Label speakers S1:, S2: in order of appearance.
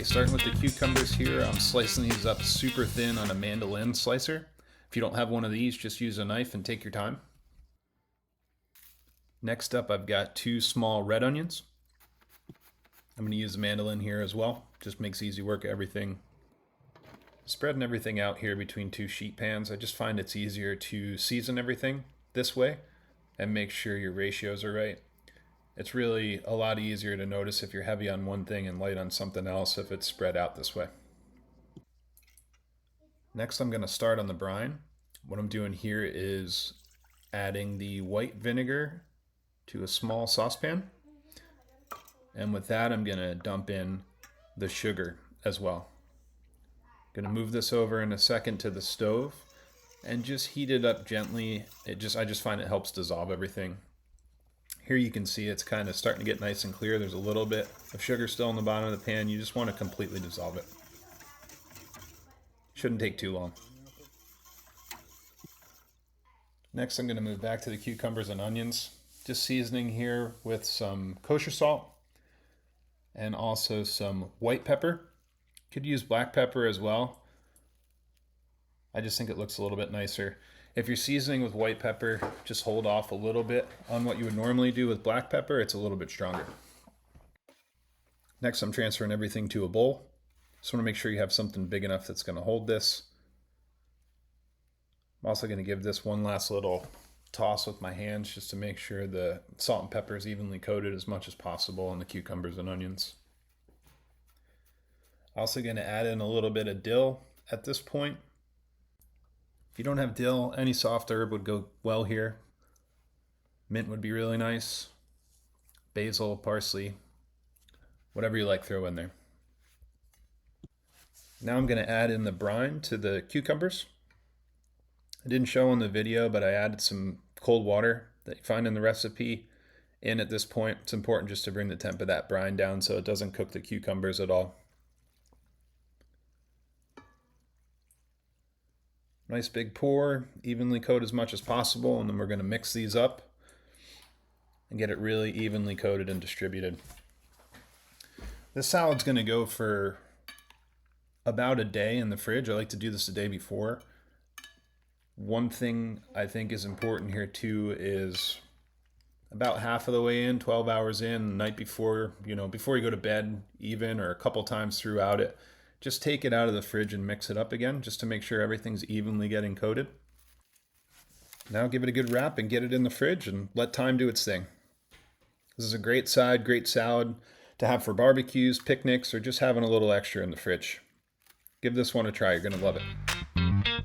S1: starting with the cucumbers here. I'm slicing these up super thin on a mandolin slicer. If you don't have one of these, just use a knife and take your time. Next up, I've got 2 small red onions. I'm going to use the mandolin here as well. Just makes easy work of everything. Spreading everything out here between 2 sheet pans. I just find it's easier to season everything this way and make sure your ratios are right. It's really a lot easier to notice if you're heavy on one thing and light on something else if it's spread out this way. Next, I'm going to start on the brine. What I'm doing here is adding the white vinegar to a small saucepan. And with that, I'm going to dump in the sugar as well. Going to move this over in a second to the stove and just heat it up gently. I just find it helps dissolve everything. Here you can see it's kind of starting to get nice and clear. There's a little bit of sugar still in the bottom of the pan. You just want to completely dissolve it. Shouldn't take too long. Next, I'm going to move back to the cucumbers and onions. Just seasoning here with some kosher salt and also some white pepper. Could use black pepper as well. I just think it looks a little bit nicer. If you're seasoning with white pepper, just hold off a little bit on what you would normally do with black pepper. It's a little bit stronger. Next, I'm transferring everything to a bowl. Just want to make sure you have something big enough that's going to hold this. I'm also going to give this one last little toss with my hands just to make sure the salt and pepper is evenly coated as much as possible on the cucumbers and onions. Also going to add in a little bit of dill at this point. If you don't have dill, any soft herb would go well here. Mint would be really nice. Basil, parsley, whatever you like, throw in there. Now I'm going to add in the brine to the cucumbers. I didn't show in the video, but I added some cold water that you find in the recipe in at this point. It's important just to bring the temp of that brine down so it doesn't cook the cucumbers at all. Nice big pour, evenly coat as much as possible, and then we're going to mix these up and get it really evenly coated and distributed. This salad's going to go for about a day in the fridge. I like to do this the day before. One thing I think is important here too is about half of the way in, 12 hours in, the night before, before you go to bed even, or a couple times throughout it, just take it out of the fridge and mix it up again just to make sure everything's evenly getting coated. Now give it a good wrap and get it in the fridge and let time do its thing. This is a great side, great salad to have for barbecues, picnics, or just having a little extra in the fridge. Give this one a try. You're going to love it.